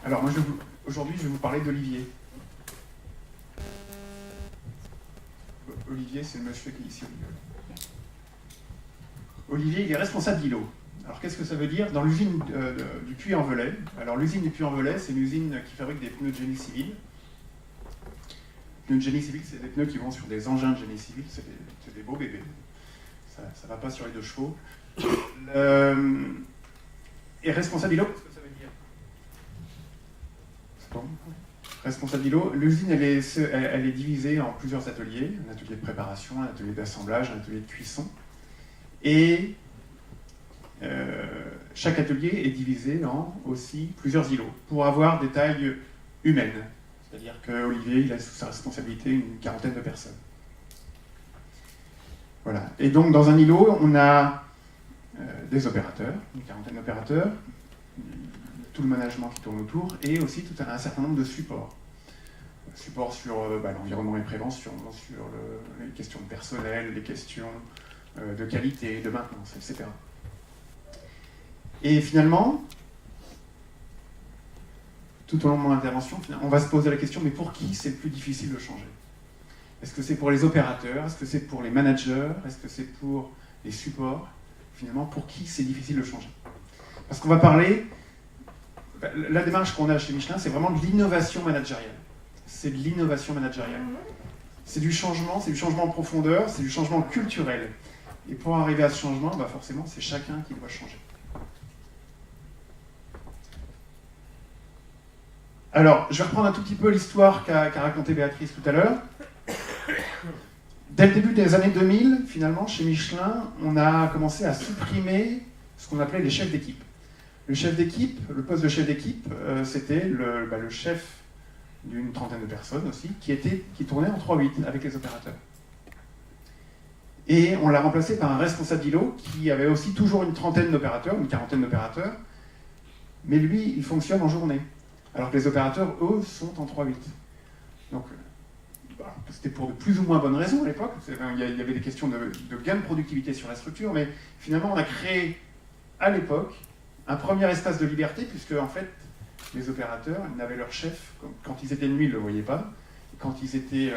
Alors moi, aujourd'hui, je vais vous parler d'Olivier. Olivier, c'est le monsieur qui est ici. Olivier, il est responsable d'îlot. Alors qu'est-ce que ça veut dire? Dans l'usine du Puy-en-Velay. Alors l'usine du Puy-en-Velay, c'est une usine qui fabrique des pneus de génie civil. Les pneus de génie civil, c'est des pneus qui vont sur des engins de génie civil, c'est des beaux bébés. Ça ne va pas sur les 2 chevaux. Et responsable d'îlot, qu'est-ce que ça veut dire? C'est bon. Responsable d'îlot, l'usine elle est divisée en plusieurs ateliers, un atelier de préparation, un atelier d'assemblage, un atelier de cuisson. Et chaque atelier est divisé en aussi plusieurs îlots pour avoir des tailles humaines. C'est-à-dire qu'Olivier, il a sous sa responsabilité une 40aine de personnes. Voilà. Et donc dans un îlot, on a des opérateurs, une 40aine d'opérateurs, tout le management qui tourne autour, et aussi tout un certain nombre de supports. Supports sur l'environnement et prévention, sur les questions de personnel, les questions de qualité, de maintenance, etc. Et finalement, tout au long de mon intervention, on va se poser la question, mais pour qui c'est le plus difficile de changer? Est-ce que c'est pour les opérateurs? Est-ce que c'est pour les managers? Est-ce que c'est pour les supports? Finalement, pour qui c'est difficile de changer? Parce qu'on va parler, la démarche qu'on a chez Michelin, c'est vraiment de l'innovation managériale. C'est de l'innovation managériale. C'est du changement en profondeur, c'est du changement culturel. Et pour arriver à ce changement, forcément, c'est chacun qui doit changer. Alors, je vais reprendre un tout petit peu l'histoire qu'a racontée Béatrice tout à l'heure. Dès le début des années 2000, finalement, chez Michelin, on a commencé à supprimer ce qu'on appelait les chefs d'équipe. Le chef d'équipe, le poste de chef d'équipe, c'était le chef d'une 30aine de personnes aussi, qui tournait en 3-8 avec les opérateurs. Et on l'a remplacé par un responsable d'îlot qui avait aussi toujours une 30aine d'opérateurs, une 40aine d'opérateurs, mais lui, il fonctionne en journée, alors que les opérateurs, eux, sont en 3-8. Donc, c'était pour de plus ou moins bonnes raisons à l'époque. Il y avait des questions de gain de productivité sur la structure, mais finalement, on a créé à l'époque un premier espace de liberté, puisque en fait, les opérateurs, ils n'avaient leur chef, quand ils étaient de nuit, ils ne le voyaient pas. Quand ils étaient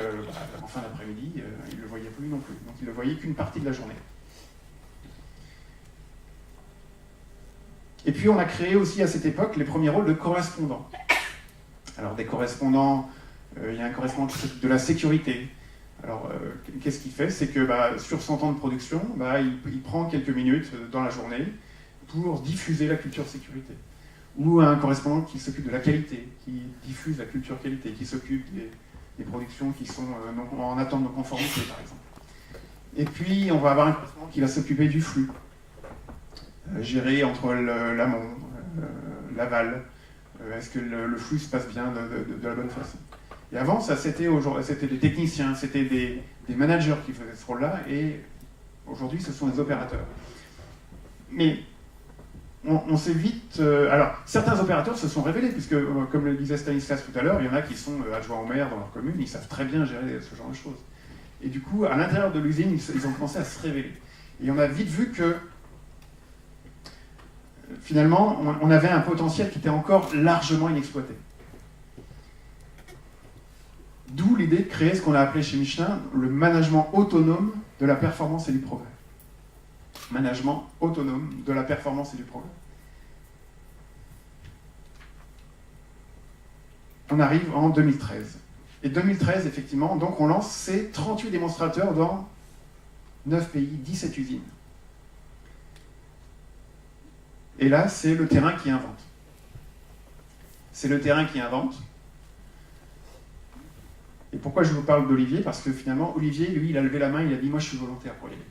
en fin d'après-midi, ils ne le voyaient plus non plus. Donc ils ne le voyaient qu'une partie de la journée. Et puis on a créé aussi à cette époque les premiers rôles de correspondants. Alors des correspondants, il y a un correspondant de la sécurité. Alors qu'est-ce qu'il fait? C'est que sur 100 ans de production, il prend quelques minutes dans la journée pour diffuser la culture sécurité. Ou un correspondant qui s'occupe de la qualité, qui diffuse la culture qualité, qui s'occupe des productions qui sont en attente de conformité, par exemple. Et puis, on va avoir un correspondant qui va s'occuper du flux, gérer entre l'amont, l'aval, est-ce que le flux se passe bien de la bonne façon. Et avant, c'était des techniciens, c'était des managers qui faisaient ce rôle-là, et aujourd'hui, ce sont des opérateurs. Mais on s'est vite... alors, certains opérateurs se sont révélés, puisque, comme le disait Stanislas tout à l'heure, il y en a qui sont adjoints au maire dans leur commune, ils savent très bien gérer ce genre de choses. Et du coup, à l'intérieur de l'usine, ils ont commencé à se révéler. Et on a vite vu que, finalement, on avait un potentiel qui était encore largement inexploité. D'où l'idée de créer ce qu'on a appelé chez Michelin le management autonome de la performance et du progrès. Management autonome de la performance et du progrès. On arrive en 2013. Et 2013, effectivement, donc on lance ces 38 démonstrateurs dans 9 pays, 17 usines. Et là, c'est le terrain qui invente. C'est le terrain qui invente. Et pourquoi je vous parle d'Olivier? Parce que finalement, Olivier, lui, il a levé la main, il a dit « Moi, je suis volontaire pour y aller ».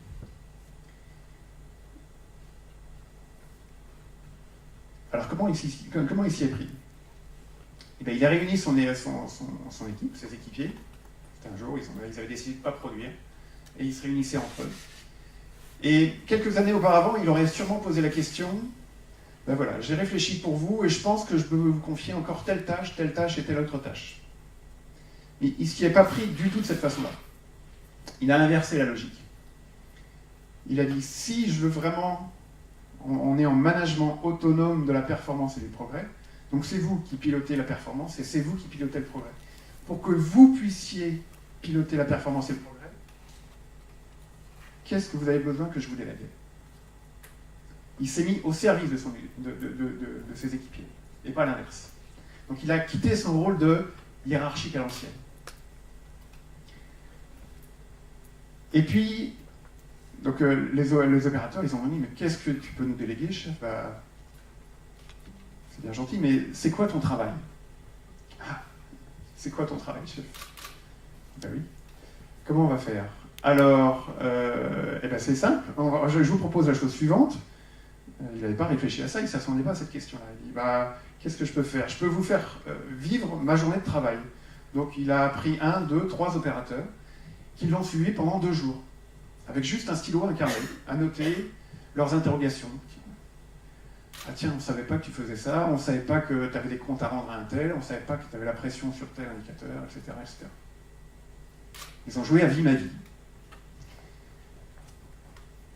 Alors, comment il s'y est pris? Eh bien, il a réuni son équipe, ses équipiers. C'était un jour, ils avaient décidé de ne pas produire. Et ils se réunissaient entre eux. Et quelques années auparavant, il aurait sûrement posé la question « Ben voilà, j'ai réfléchi pour vous et je pense que je peux vous confier encore telle tâche et telle autre tâche. » Mais il ne s'y est pas pris du tout de cette façon-là. Il a inversé la logique. Il a dit « Si je veux vraiment... on est en management autonome de la performance et du progrès, Donc c'est vous qui pilotez la performance et c'est vous qui pilotez le progrès. Pour que vous puissiez piloter la performance et le progrès, qu'est-ce que vous avez besoin que je vous délègue? Il s'est mis au service de ses équipiers, et pas l'inverse. Donc il a quitté son rôle de hiérarchique à l'ancienne. Et puis, donc, les opérateurs, ils ont dit, mais qu'est-ce que tu peux nous déléguer, chef? C'est bien gentil, mais c'est quoi ton travail? Ah, c'est quoi ton travail, chef? Ben oui. Comment on va faire? Alors, eh ben c'est simple. Je vous propose la chose suivante. Il n'avait pas réfléchi à ça, il ne s'attendait pas à cette question-là. Il dit, qu'est-ce que je peux faire? Je peux vous faire vivre ma journée de travail. Donc il a pris 1, 2, 3 opérateurs qui l'ont suivi pendant 2 jours, avec juste un stylo, un carnet, à noter leurs interrogations. Ah tiens, on ne savait pas que tu faisais ça, on ne savait pas que tu avais des comptes à rendre à un tel, on ne savait pas que tu avais la pression sur tel indicateur, etc., etc. Ils ont joué à vie ma vie.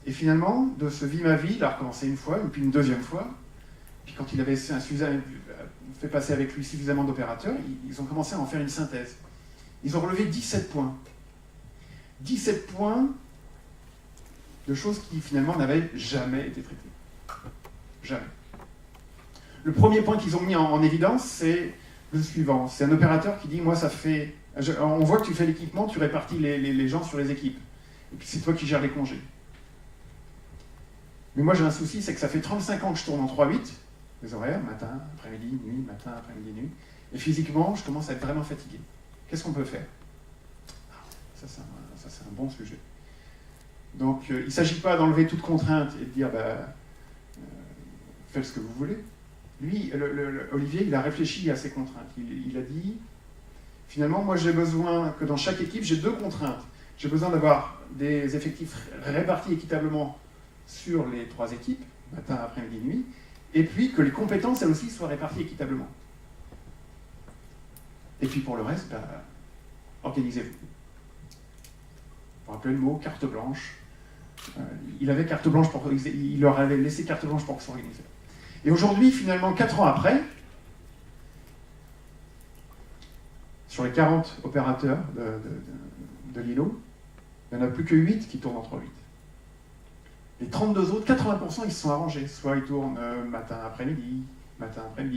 Et finalement, de ce vie ma vie, il a recommencé une fois, puis une deuxième fois. Puis quand il avait fait passer avec lui suffisamment d'opérateurs, ils ont commencé à en faire une synthèse. Ils ont relevé 17 points. 17 points de choses qui finalement n'avaient jamais été traitées. Jamais. Le premier point qu'ils ont mis en évidence, c'est le suivant. C'est un opérateur qui dit, moi ça fait... On voit que tu fais l'équipement, tu répartis les gens sur les équipes. Et puis c'est toi qui gères les congés. Mais moi j'ai un souci, c'est que ça fait 35 ans que je tourne en 3-8, les horaires, matin, après-midi, nuit, matin, après-midi, nuit. Et physiquement, je commence à être vraiment fatigué. Qu'est-ce qu'on peut faire? Ça c'est un bon sujet. Donc il ne s'agit pas d'enlever toute contrainte et de dire, faites ce que vous voulez. Lui, Olivier, il a réfléchi à ces contraintes. Il a dit, finalement, moi j'ai besoin que dans chaque équipe, j'ai 2 contraintes. J'ai besoin d'avoir des effectifs répartis équitablement sur les 3 équipes, matin, après-midi, nuit, et puis que les compétences, elles aussi, soient réparties équitablement. Et puis pour le reste, organisez-vous. Vous rappelez le mot carte blanche. Il avait carte blanche il leur avait laissé carte blanche pour s'organiser. Et aujourd'hui, finalement, 4 ans après, sur les 40 opérateurs de l'îlot, il n'y en a plus que 8 qui tournent en 3-8. Les 32 autres, 80%, ils se sont arrangés. Soit ils tournent matin, après-midi,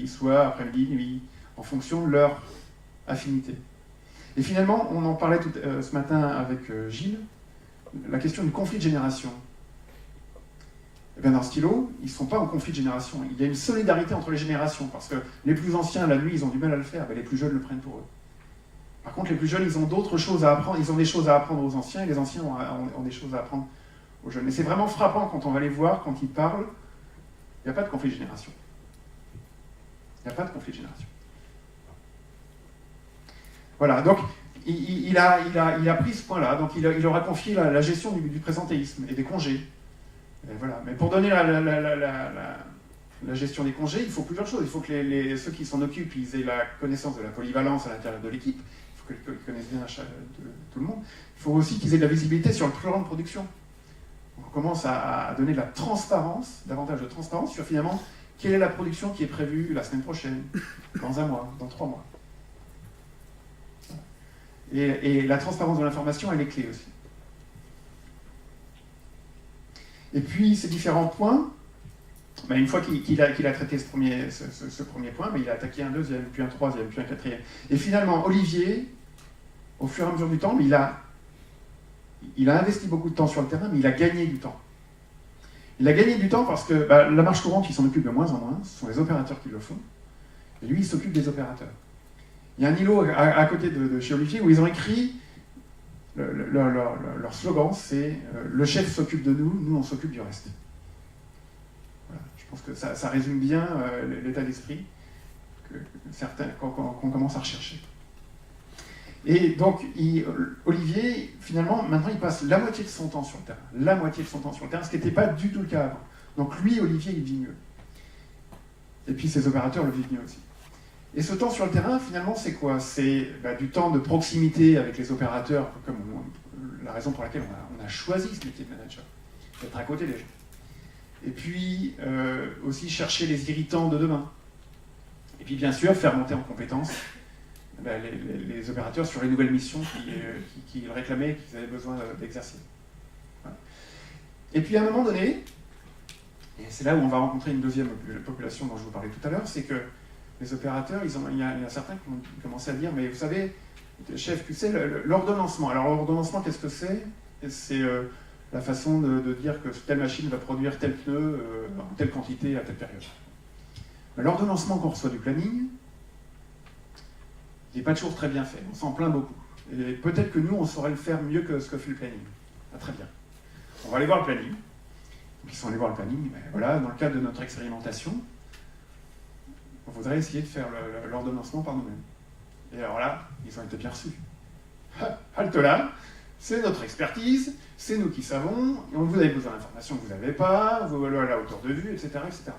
soit après-midi, nuit, en fonction de leur affinité. Et finalement, on en parlait ce matin avec Gilles, la question du conflit de génération. Et bien dans Stylo, ils ne sont pas en conflit de génération. Il y a une solidarité entre les générations, parce que les plus anciens, la nuit, ils ont du mal à le faire, les plus jeunes le prennent pour eux. Par contre, les plus jeunes, ils ont d'autres choses à apprendre, ils ont des choses à apprendre aux anciens, et les anciens ont des choses à apprendre aux jeunes. Et c'est vraiment frappant quand on va les voir, quand ils parlent, il n'y a pas de conflit de génération. Il n'y a pas de conflit de génération. Voilà, donc il a pris ce point-là, donc il leur a confié la gestion du présentéisme et des congés. Et voilà. Mais pour donner la gestion des congés, il faut plusieurs choses. Il faut que ceux qui s'en occupent, ils aient la connaissance de la polyvalence à l'intérieur de l'équipe. Il faut qu'ils connaissent bien tout le monde. Il faut aussi qu'ils aient de la visibilité sur le plan de production. Donc on commence à donner de la transparence, davantage de transparence sur finalement quelle est la production qui est prévue la semaine prochaine, dans 1 mois, dans 3 mois. Et la transparence de l'information, elle est clé aussi. Et puis, ces différents points, une fois qu'il a traité ce premier point, il a attaqué un deuxième, puis un troisième, puis un quatrième. Et finalement, Olivier, au fur et à mesure du temps, il a investi beaucoup de temps sur le terrain, mais il a gagné du temps. Il a gagné du temps parce que la marche courante, il s'en occupe de moins en moins, ce sont les opérateurs qui le font, et lui, il s'occupe des opérateurs. Il y a un îlot à côté de chez Olivier où ils ont écrit, leur slogan, c'est « Le chef s'occupe de nous, nous on s'occupe du reste ». Voilà, je pense que ça résume bien l'état d'esprit qu'on commence à rechercher. Et donc, Olivier, finalement, maintenant, il passe la moitié de son temps sur le terrain. La moitié de son temps sur le terrain, ce qui n'était pas du tout le cas avant. Donc lui, Olivier, il vit mieux. Et puis ses opérateurs le vivent mieux aussi. Et ce temps sur le terrain, finalement, c'est quoi? C'est du temps de proximité avec les opérateurs, comme la raison pour laquelle on a choisi ce métier de manager, d'être à côté des gens. Et puis, aussi chercher les irritants de demain. Et puis bien sûr, faire monter en compétence les opérateurs sur les nouvelles missions qu'ils réclamaient et qu'ils avaient besoin d'exercer. Voilà. Et puis à un moment donné, et c'est là où on va rencontrer une deuxième population dont je vous parlais tout à l'heure, c'est que les opérateurs, il y a certains qui ont commencé à dire, mais vous savez, chef, tu sais, l'ordonnancement. Alors l'ordonnancement, qu'est-ce que c'est? C'est la façon de dire que telle machine va produire tel pneu en telle quantité à telle période. L'ordonnancement qu'on reçoit du planning, il n'est pas toujours très bien fait, on s'en plaint beaucoup. Et peut-être que nous, on saurait le faire mieux que ce que fait le planning. Ah, très bien. On va aller voir le planning. Donc, ils sont allés voir le planning. Mais voilà, dans le cadre de notre expérimentation, on voudrait essayer de faire l'ordonnancement par nous-mêmes. Et alors là, ils ont été bien reçus. Halte là, c'est notre expertise, c'est nous qui savons, et vous avez besoin d'informations que vous n'avez pas, vous allez à la hauteur de vue, etc. etc.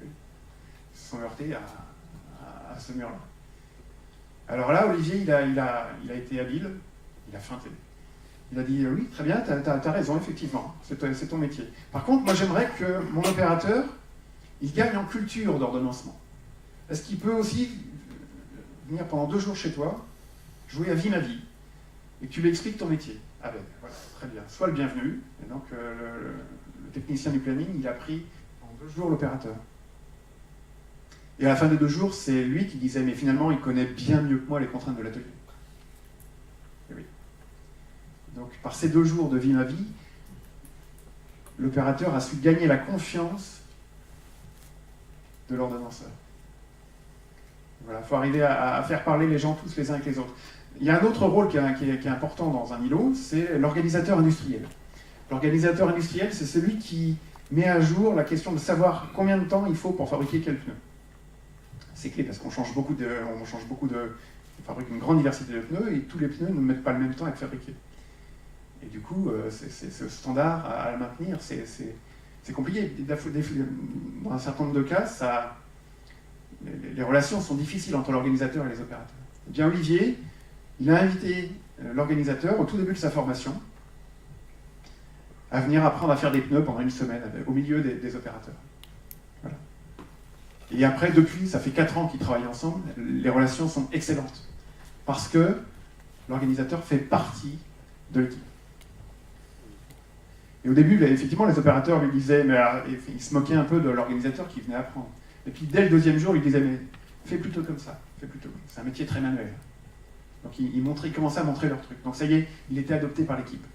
Ils se sont heurtés à ce mur-là. Alors là, Olivier, il a été habile, il a feinté. Il a dit « Oui, très bien, tu as raison, effectivement, c'est ton métier. Par contre, moi j'aimerais que mon opérateur, il gagne en culture d'ordonnancement. Est-ce qu'il peut aussi venir pendant 2 jours chez toi, jouer à vie ma vie, et que tu lui expliques ton métier. Ah ben, voilà, très bien. Sois le bienvenu. Et donc, le technicien du planning, il a pris en 2 jours l'opérateur. Et à la fin des 2 jours, c'est lui qui disait, mais finalement, il connaît bien mieux que moi les contraintes de l'atelier. Et oui. Donc, par ces 2 jours de vie ma vie, l'opérateur a su gagner la confiance de l'ordonnanceur. Voilà, il faut arriver à faire parler les gens tous les uns avec les autres. Il y a un autre rôle qui est important dans un îlot, c'est l'organisateur industriel. L'organisateur industriel, c'est celui qui met à jour la question de savoir combien de temps il faut pour fabriquer quel pneu. C'est clé parce qu'on change beaucoup on fabrique une grande diversité de pneus et tous les pneus ne mettent pas le même temps à être fabriqués. Et du coup, ce standard à le maintenir, c'est compliqué. Dans un certain nombre de cas, les relations sont difficiles entre l'organisateur et les opérateurs. Eh bien, Olivier, il a invité l'organisateur, au tout début de sa formation, à venir apprendre à faire des pneus pendant 1 semaine, au milieu des opérateurs. Voilà. Et après, depuis, ça fait 4 ans qu'ils travaillent ensemble, les relations sont excellentes. Parce que l'organisateur fait partie de l'équipe. Et au début, effectivement, les opérateurs lui disaient, mais ils se moquaient un peu de l'organisateur qui venait apprendre. Et puis dès le 2e jour, il disait, mais fais plutôt comme ça, c'est un métier très manuel. Donc ils commençaient à montrer leur truc. Donc ça y est, il était adopté par l'équipe.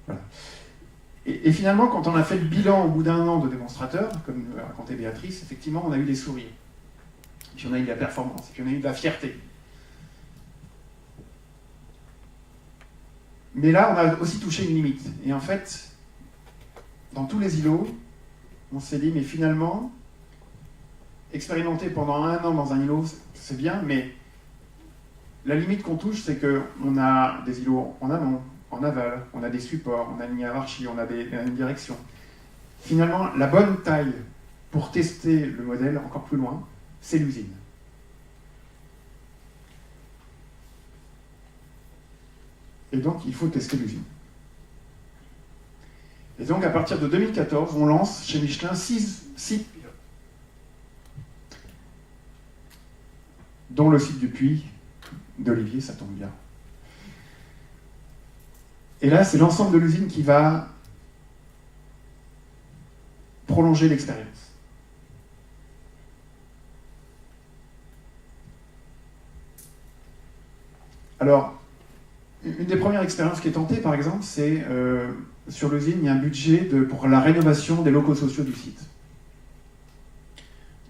Voilà. Et finalement, quand on a fait le bilan au bout d'1 an de démonstrateur, comme racontait Béatrice, effectivement, on a eu des sourires. Et puis on a eu de la performance, et puis on a eu de la fierté. Mais là, on a aussi touché une limite. Et en fait, dans tous les îlots, on s'est dit, mais finalement, expérimenter pendant 1 an dans un îlot, c'est bien, mais la limite qu'on touche, c'est qu'on a des îlots en amont, en aval, on a des supports, on a une hiérarchie, on a une direction. Finalement, la bonne taille pour tester le modèle encore plus loin, c'est l'usine. Et donc, il faut tester l'usine. Et donc, à partir de 2014, on lance chez Michelin 6 sites pilotes, dont le site du Puy d'Olivier, ça tombe bien. Et là, c'est l'ensemble de l'usine qui va prolonger l'expérience. Alors, une des premières expériences qui est tentée, par exemple, c'est sur l'usine, il y a un budget pour la rénovation des locaux sociaux du site.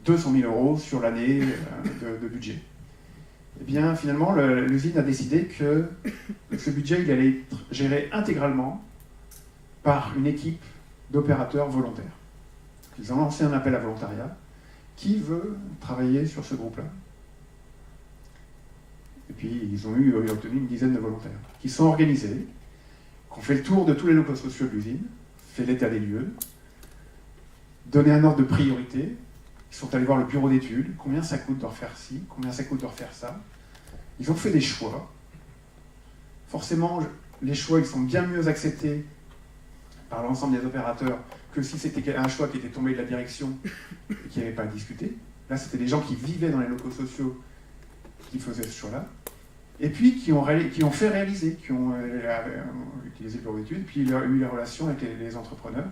200 000 € sur l'année de budget. Eh bien, finalement, l'usine a décidé que ce budget il allait être géré intégralement par une équipe d'opérateurs volontaires. Ils ont lancé un appel à volontariat. Qui veut travailler sur ce groupe-là? Et puis, ils ont obtenu une dizaine de volontaires qui sont organisés, qui ont fait le tour de tous les locaux sociaux de l'usine, fait l'état des lieux, donné un ordre de priorité. Ils sont allés voir le bureau d'études, combien ça coûte de refaire ci, combien ça coûte de refaire ça. Ils ont fait des choix. Forcément, les choix ils sont bien mieux acceptés par l'ensemble des opérateurs que si c'était un choix qui était tombé de la direction et qui n'avait pas à discuter. Là, c'était des gens qui vivaient dans les locaux sociaux qui faisaient ce choix-là. Et puis qui ont fait réaliser, qui ont utilisé le bureau d'études, puis il y a eu les relations avec les entrepreneurs.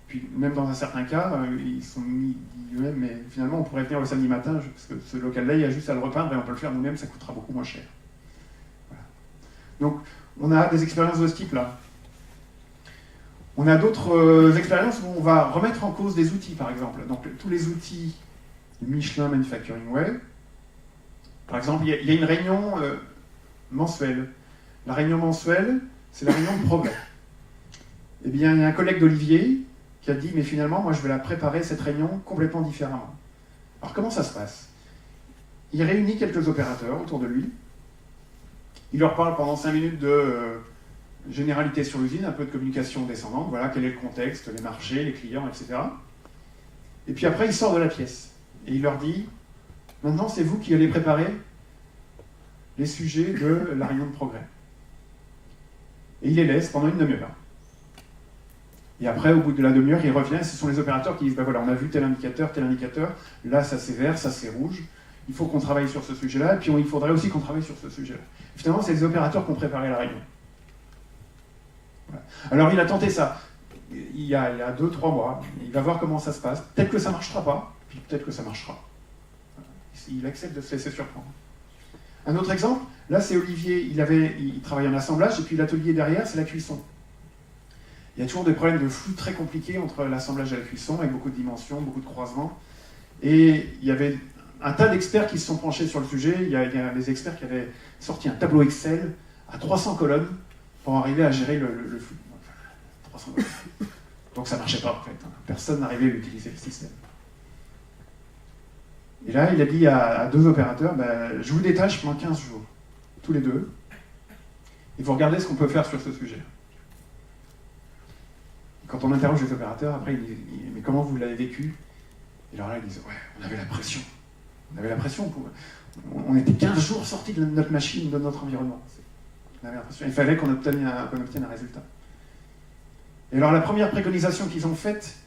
Puis même dans un certain cas, ils se sont mis eux-mêmes, mais finalement on pourrait venir le samedi matin, parce que ce local-là, il y a juste à le repeindre et on peut le faire nous-mêmes, ça coûtera beaucoup moins cher. Voilà. Donc on a des expériences de ce type-là. On a d'autres expériences où on va remettre en cause des outils, par exemple. Donc tous les outils du Michelin Manufacturing Way. Par exemple, il y a une réunion mensuelle. La réunion mensuelle, c'est la réunion de progrès. Eh bien, il y a un collègue d'Olivier qui a dit, mais finalement, moi, je vais la préparer, cette réunion, complètement différemment. Alors, comment ça se passe? Il réunit quelques opérateurs autour de lui. Il leur parle pendant 5 minutes de généralité sur l'usine, un peu de communication descendante, voilà, quel est le contexte, les marchés, les clients, etc. Et puis après, il sort de la pièce. Et il leur dit, maintenant, c'est vous qui allez préparer les sujets de la réunion de progrès. Et il les laisse pendant une demi-heure. Et après, au bout de la demi-heure, il revient, et ce sont les opérateurs qui disent, ben voilà, on a vu tel indicateur, là ça c'est vert, ça c'est rouge, il faut qu'on travaille sur ce sujet-là, et puis il faudrait aussi qu'on travaille sur ce sujet-là. Finalement, c'est les opérateurs qui ont préparé la réunion. Voilà. Alors il a tenté ça, il y a 2-3 mois, il va voir comment ça se passe, peut-être que ça ne marchera pas, puis peut-être que ça marchera. Il accepte de se laisser surprendre. Un autre exemple, là c'est Olivier, il travaille en assemblage, et puis l'atelier derrière, c'est la cuisson. Il y a toujours des problèmes de flux très compliqués entre l'assemblage et la cuisson, avec beaucoup de dimensions, beaucoup de croisements. Et il y avait un tas d'experts qui se sont penchés sur le sujet. Il y a des experts qui avaient sorti un tableau Excel à 300 colonnes pour arriver à gérer le flux. Enfin, 300 colonnes. Donc ça ne marchait pas en fait. Personne n'arrivait à utiliser le système. Et là, il a dit à 2 opérateurs, ben, je vous détache pendant 15 jours, tous les 2, et vous regardez ce qu'on peut faire sur ce sujet. Quand on interroge les opérateurs, après, ils disent, mais comment vous l'avez vécu? Et alors là, ils disent, ouais, on avait la pression. On avait la pression. On était 15 jours sortis de notre machine, de notre environnement. On avait l'impression. Il fallait qu'on obtienne un résultat. Et alors, la première préconisation qu'ils ont faite,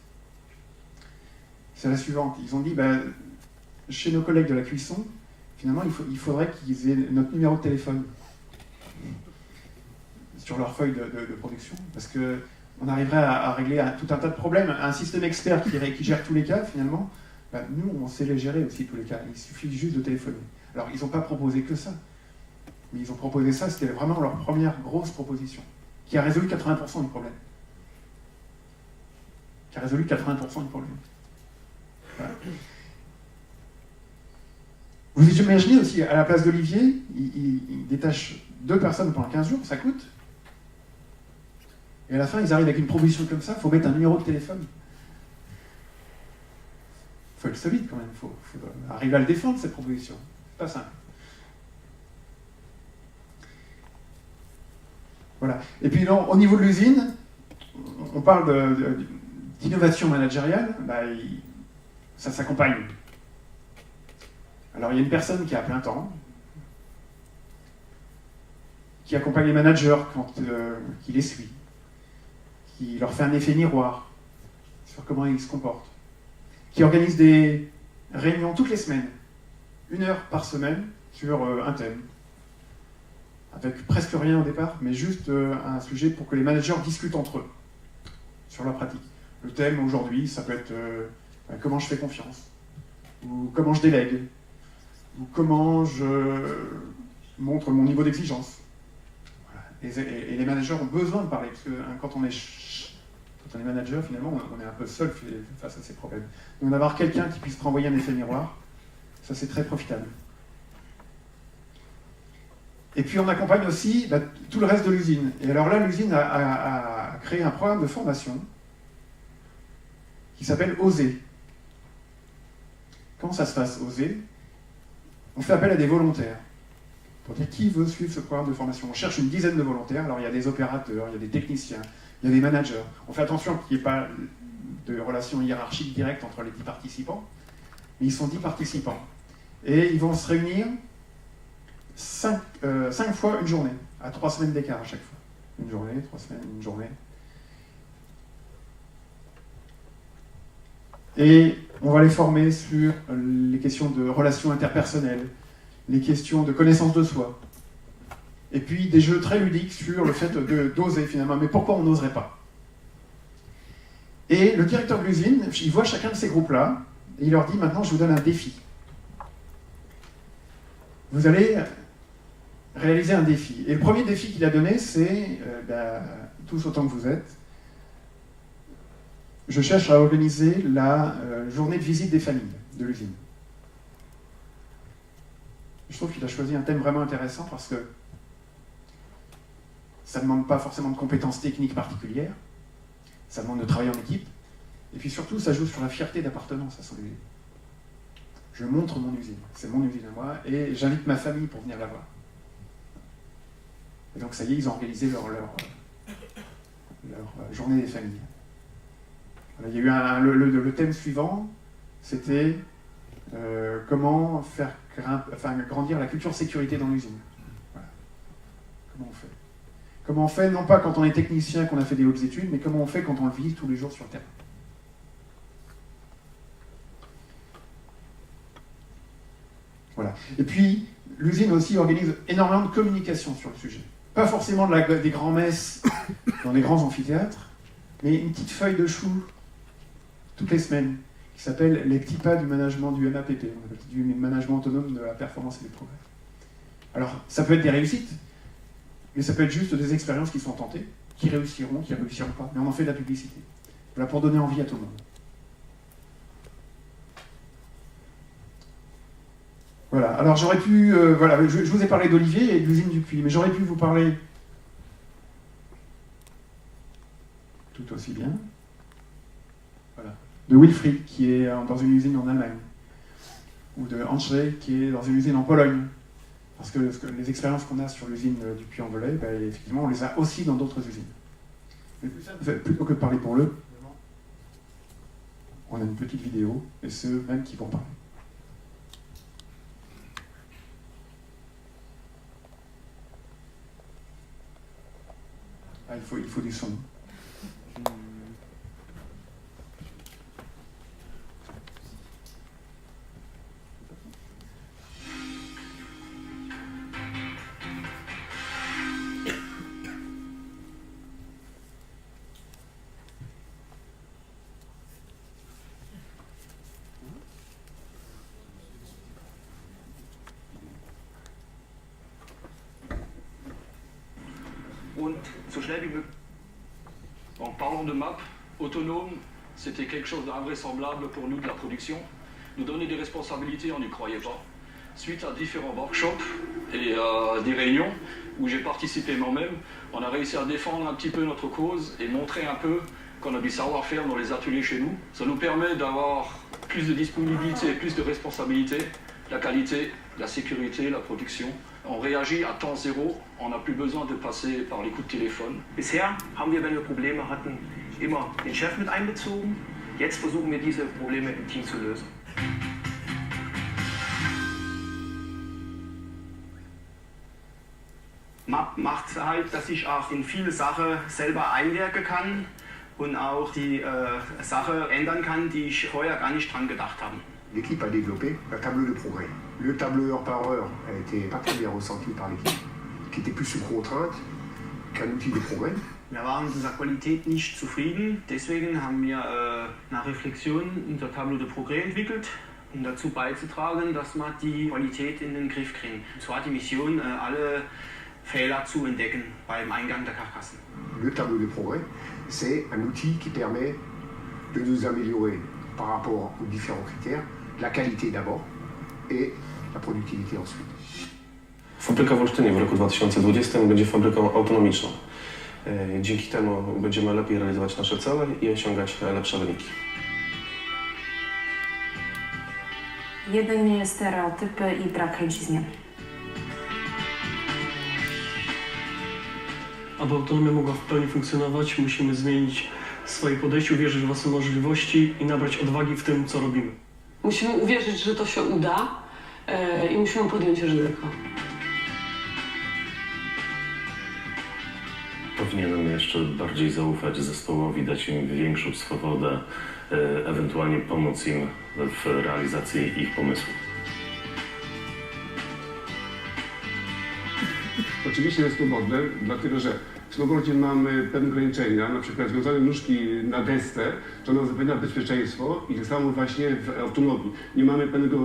c'est la suivante. Ils ont dit, ben, chez nos collègues de la cuisson, finalement, il faudrait qu'ils aient notre numéro de téléphone sur leur feuille de production, parce que on arriverait à régler tout un tas de problèmes. Un système expert qui gère tous les cas, finalement, ben, nous, on sait les gérer aussi, tous les cas. Il suffit juste de téléphoner. Alors, ils n'ont pas proposé que ça. Mais ils ont proposé ça, c'était vraiment leur première grosse proposition, qui a résolu 80% du problème. Voilà. Vous imaginez aussi, à la place d'Olivier, il détache 2 personnes pendant 15 jours, ça coûte. Et à la fin, ils arrivent avec une proposition comme ça, il faut mettre un numéro de téléphone. Il faut être solide quand même, il faut arriver à le défendre, cette proposition. C'est pas simple. Voilà. Et puis non, au niveau de l'usine, on parle d'innovation managériale, bah, ça s'accompagne. Alors il y a une personne qui est à plein temps, qui accompagne les managers qui les suit, qui leur fait un effet miroir sur comment ils se comportent, qui organise des réunions toutes les semaines, 1 heure par semaine sur un thème, avec presque rien au départ, mais juste un sujet pour que les managers discutent entre eux sur leur pratique. Le thème aujourd'hui, ça peut être comment je fais confiance, ou comment je délègue, ou comment je montre mon niveau d'exigence. Voilà. Et les managers ont besoin de parler, parce que quand on est manager, finalement, on est un peu seul face à ces problèmes. Donc d'avoir quelqu'un qui puisse te renvoyer un effet miroir, ça c'est très profitable. Et puis on accompagne aussi tout le reste de l'usine. Et alors là, l'usine a créé un programme de formation qui s'appelle OSER. Comment ça se passe, OSER? On fait appel à des volontaires. Pour dire qui veut suivre ce programme de formation. On cherche une dizaine de volontaires. Alors il y a des opérateurs, il y a des techniciens, il y a des managers. On fait attention qu'il n'y ait pas de relation hiérarchique directe entre les 10 participants. Mais ils sont 10 participants. Et ils vont se réunir 5 fois une journée, à 3 semaines d'écart à chaque fois. Une journée, 3 semaines, une journée. Et on va les former sur les questions de relations interpersonnelles, les questions de connaissance de soi. Et puis des jeux très ludiques sur le fait d'oser finalement. Mais pourquoi on n'oserait pas? Et le directeur de l'usine, il voit chacun de ces groupes-là, et il leur dit, maintenant je vous donne un défi. Vous allez réaliser un défi. Et le premier défi qu'il a donné, c'est, tous autant que vous êtes, je cherche à organiser la journée de visite des familles de l'usine. Je trouve qu'il a choisi un thème vraiment intéressant parce que ça ne demande pas forcément de compétences techniques particulières, ça demande de travailler en équipe, et puis surtout, ça joue sur la fierté d'appartenance à son usine. Je montre mon usine, c'est mon usine à moi, et j'invite ma famille pour venir la voir. Et donc ça y est, ils ont organisé leur journée des familles. Voilà, il y a eu le thème suivant, c'était comment faire grandir la culture sécurité dans l'usine. Voilà. Comment on fait? Comment on fait, non pas quand on est technicien, qu'on a fait des hautes études, mais comment on fait quand on le vit tous les jours sur le terrain. Voilà. Et puis, l'usine aussi organise énormément de communication sur le sujet. Pas forcément des grands-messes dans des grands amphithéâtres, mais une petite feuille de chou toutes les semaines qui s'appelle les petits pas du management du MAPP, du management autonome de la performance et du progrès. Alors, ça peut être des réussites, mais ça peut être juste des expériences qui sont tentées, qui réussiront, qui ne réussiront pas, mais on en fait de la publicité. Voilà, pour donner envie à tout le monde. Voilà, alors j'aurais pu, je vous ai parlé d'Olivier et de l'usine du Puy, mais j'aurais pu vous parler tout aussi bien, voilà, de Wilfried, qui est dans une usine en Allemagne, ou de Andrzej, qui est dans une usine en Pologne, parce que les expériences qu'on a sur l'usine du Puy-en-Velay, effectivement, on les a aussi dans d'autres usines. Mais plutôt que de parler pour eux, on a une petite vidéo, et c'est eux-mêmes qui vont parler. Ah, il faut du son. Und so schnell wie möglich. En parlant de MAP, autonome, c'était quelque chose d'invraisemblable pour nous de la production. Nous donner des responsabilités, on n'y croyait pas. Suite à différents workshops et des réunions où j'ai participé moi-même, on a réussi à défendre un petit peu notre cause et montrer un peu qu'on a du savoir-faire dans les ateliers chez nous. Ça nous permet d'avoir plus de disponibilité, plus de responsabilité, la qualité, la sécurité, la production. On réagit à temps zéro, on n'a plus besoin de passer par les coups de téléphone. Bisher haben wir, wenn wir Probleme hatten, immer den Chef mit einbezogen. Jetzt versuchen wir, diese Probleme im Team zu lösen. MAP macht halt, dass ich auch in viele Sachen selber einwirken kann und auch die Sachen ändern kann, die ich vorher gar nicht dran gedacht habe. L'équipe a développé un tableau de progrès. Le tableau heure par heure a été pas très bien ressenti par l'équipe, qui était plus une contrainte qu'un outil de progrès. Wir waren mit unserer Qualität nicht zufrieden, deswegen haben wir nach Reflexion unser Tableau de Progrès entwickelt, um dazu beizutragen, dass wir die Qualität in den Griff kriegen. Und zwar die Mission, alle Fehler zu entdecken beim Eingang der Karkassen. Le tableau de progrès, c'est un outil qui permet de nous améliorer par rapport aux différents critères, la qualité d'abord et la productivité ensuite. Fabryka w Olsztynie w roku 2020 będzie fabryką autonomiczną. Dzięki temu będziemy lepiej realizować nasze cele i osiągać lepsze wyniki. Jedynie stereotypy i brak chęci zmian. Aby autonomia mogła w pełni funkcjonować, musimy zmienić swoje podejście, uwierzyć w własne możliwości i nabrać odwagi w tym, co robimy. Musimy uwierzyć, że to się uda i musimy podjąć ryzyko. Powinienem jeszcze bardziej zaufać zespołowi, dać im większą swobodę, ewentualnie pomóc im w realizacji ich pomysłów. Oczywiście jest to modne, dlatego że w snowboardzie mamy pewne ograniczenia, na przykład związane nóżki na desce, to nam zapewnia bezpieczeństwo i tak samo właśnie w autonomii. Nie mamy pewnego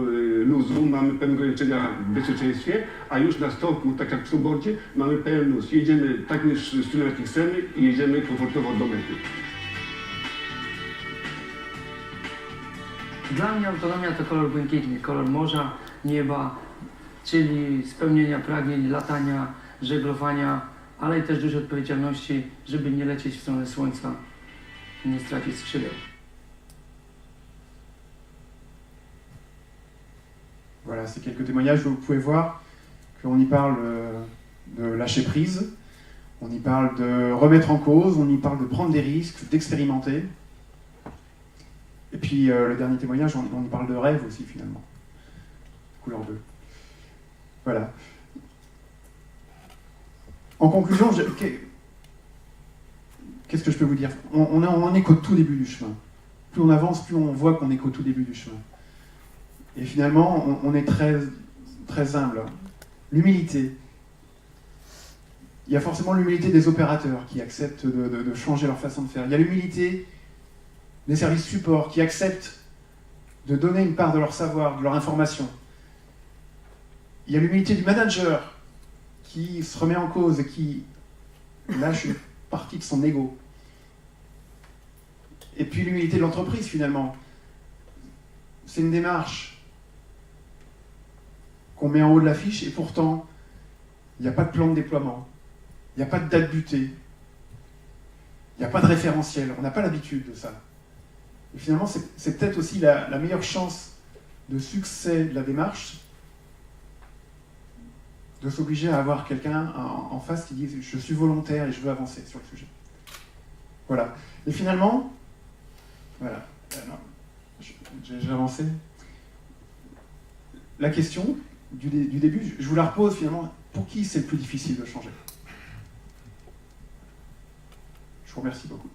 luzu, mamy pewne ograniczenia w bezpieczeństwie, a już na stoku, tak jak w snowboardzie, mamy pełen luz. Jedziemy takim stylem, jaki chcemy i jedziemy komfortowo do mety. Dla mnie autonomia to kolor błękitny, kolor morza, nieba, czyli spełnienia pragnień, latania, żeglowania, ale i też dużej odpowiedzialności, żeby nie lecieć w stronę słońca i nie stracić skrzydeł. Voilà, c'est quelques témoignages où vous pouvez voir qu'on y parle de lâcher prise, on y parle de remettre en cause, on y parle de prendre des risques, d'expérimenter. Et puis le dernier témoignage, on y parle de rêve aussi finalement. Couleur bleue. Voilà. En conclusion, qu'est-ce que je peux vous dire? On est qu'au tout début du chemin. Plus on avance, plus on voit qu'on est qu'au tout début du chemin. Et finalement, on est très, très humble. L'humilité. Il y a forcément l'humilité des opérateurs qui acceptent de changer leur façon de faire. Il y a l'humilité des services support qui acceptent de donner une part de leur savoir, de leur information. Il y a l'humilité du manager qui se remet en cause et qui lâche une partie de son ego. Et puis l'humilité de l'entreprise finalement. C'est une démarche qu'on met en haut de l'affiche et pourtant il n'y a pas de plan de déploiement, il n'y a pas de date butée, il n'y a pas de référentiel, on n'a pas l'habitude de ça. Et finalement c'est peut-être aussi la meilleure chance de succès de la démarche, de s'obliger à avoir quelqu'un en face qui dit « je suis volontaire et je veux avancer sur le sujet ». Voilà. Et finalement, voilà, j'ai avancé. La question du début, je vous la repose finalement, pour qui c'est le plus difficile de changer? Je vous remercie beaucoup.